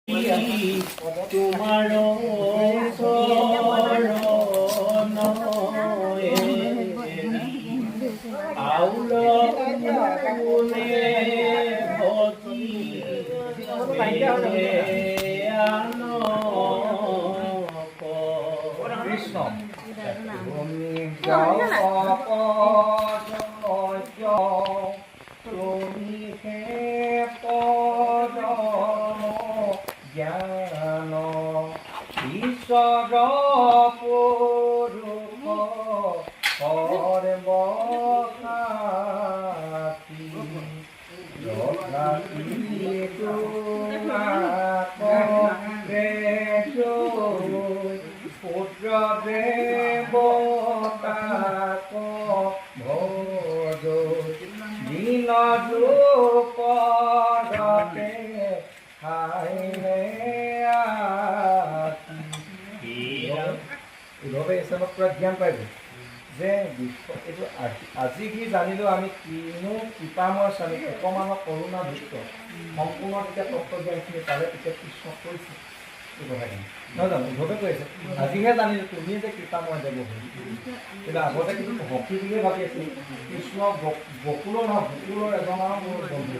তোমাৰ আউল কোনে ভতি কৃষ্ণ তুমি হে পদ জ্ঞান ঈশ্বৰ পুৰুষ সৰ্বসাক্ষী পুত্ৰ দেৱতাক ভজ দিন দুপৰতে খাইলে উদ্ধৱে স্থানত পুৰা জ্ঞান পাই গ'ল যে এইটো আজি কি জানিলোঁ আমি কিনো কৃপাময় স্বামী অকমানৰ কৰোণা যুক্ত সম্পূৰ্ণ তেতিয়া তত্ত্বজ্ঞানখিনি পালে তেতিয়া কৃষ্ণক কৈছে এই কথাখিনি নহয় জানো উদ্ধৱে কৈছে আজিহে জানিলোঁ তুমি যে কৃপাময় দেৱ হ'ল কিন্তু আগতে কিন্তু ভক্তি বুলিয়ে ভাবি আছিলোঁ কৃষ্ণ বকুলৰ নহয় বকুলৰ এজন আৰু মোৰ বন্ধু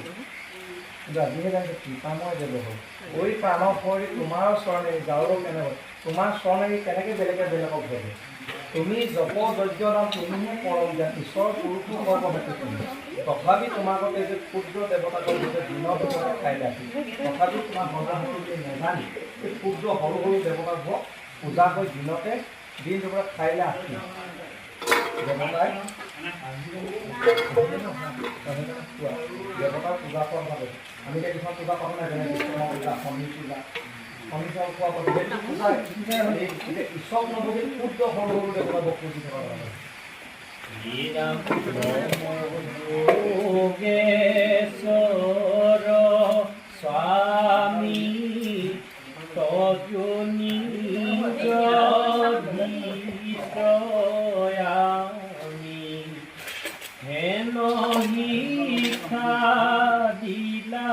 কিন্তু আজিহে জানিছোঁ কৃপাময় দেৱ হ'ল ঐ প্ৰাণৰ শৰীৰ তোমাৰ চৰণে যাওঁ কেনেকৈ তোমাৰ চৰণে কেনেকৈ বেলেগে বেলেগক ধৰে তুমি জপ যজ্ঞ নাম তুমিহে পৰম জ্ঞান ঈশ্বৰৰ পুৰুষ সৰ্বহেতু তুমি তথাপি তোমাৰ বাবে যে ক্ষুদ্ৰ দেৱতাকৰ যে দিনৰ ভিতৰতে খাই ৰাখি তথাপি তোমাৰ সজাসতি নেজানি এই ক্ষুদ্ৰ সৰু সৰু দেৱতাবোৰক পূজা কৰি দিনতে দিন দুপৰত খাইলে আহি দেৱতাই দেৱতাৰ পূজা কৰা ভাবে আমি এতিয়া কিছুমান পূজা পাব নাই যেনে বিষ্ণু পূজা শনি পূজা শনিচাৰ খোৱা পাব সেইটো পূজা ঈশ্বৰ নবহি ক্ষুদ্ৰ সৰু সৰু দেৱতাবোৰ পূজি থকা যোগেশ্বৰ স্বামী তজনী আমি হেন শিক্ষা দিলা